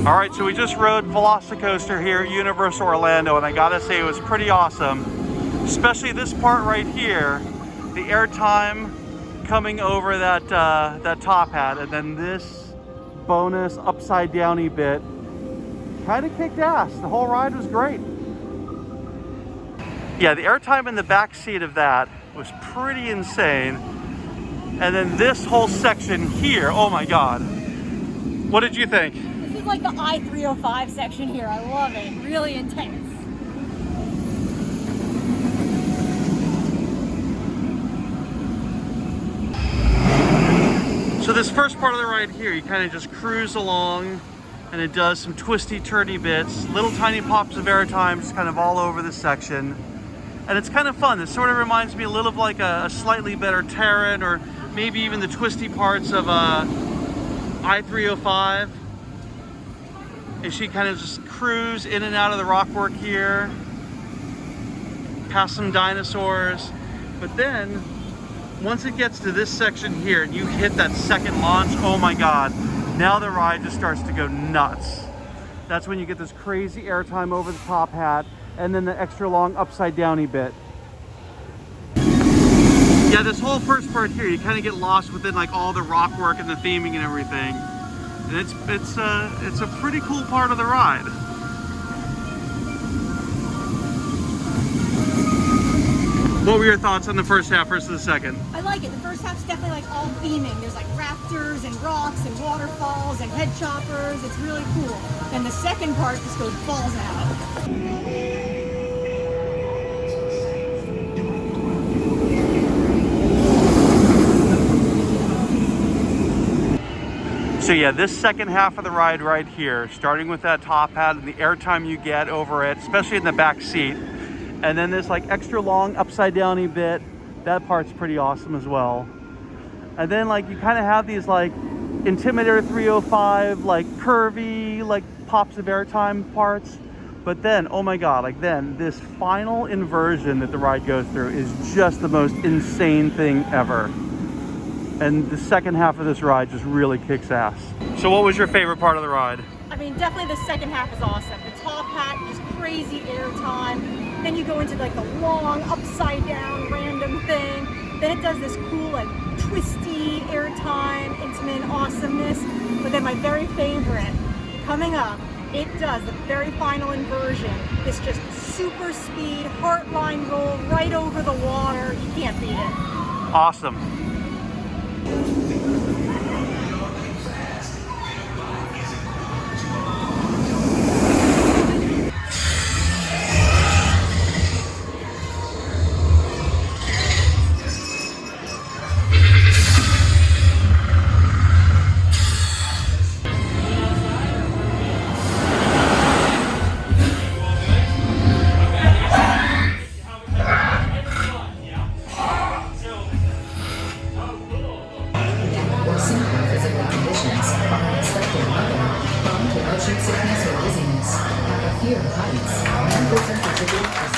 All right, so we just rode Velocicoaster here at Universal Orlando, and I gotta say it was pretty awesome. Especially this part right here, the airtime coming over that that top hat, and then this bonus upside downy bit kind of kicked ass. The whole ride was great. Yeah, the airtime in the back seat of that was pretty insane. And then this whole section here, oh my God. What did you think? This is like the I-305 section here. I love it. Really intense. So this first part of the ride here, you kind of just cruise along, and it does some twisty turny bits, little tiny pops of airtime just kind of all over this section. And it's kind of fun. This sort of reminds me a little of like a slightly better Terran, or maybe even the twisty parts of I-305. And she kind of just cruise in and out of the rockwork here, past some dinosaurs. But then once it gets to this section here and you hit that second launch, oh my God, now the ride just starts to go nuts. That's when you get this crazy airtime over the top hat, and then the extra long upside downy bit. Yeah, this whole first part here, you kind of get lost within like all the rock work and the theming and everything. And it's a pretty cool part of the ride. What were your thoughts on the first half versus the second? I like it. The first half's definitely like all theming. There's like raptors and rocks and waterfalls and head choppers. It's really cool. And the second part just goes balls out. So yeah, this second half of the ride right here, starting with that top hat and the airtime you get over it, especially in the back seat, and then this like extra long upside downy bit, that part's pretty awesome as well. And then like you kind of have these like Intimidator 305 like curvy like pops of airtime parts, but then oh my God, like then this final inversion that the ride goes through is just the most insane thing ever. And the second half of this ride just really kicks ass. So what was your favorite part of the ride? I mean, definitely the second half is awesome. The top hat, just crazy airtime. Then you go into like the long upside down random thing. Then it does this cool like twisty airtime, intimate awesomeness. But then my very favorite coming up, it does the very final inversion. This just super speed heartline roll right over the water. You can't beat it. Awesome. Sickness or dizziness, have a fear of heights, mental sensitivity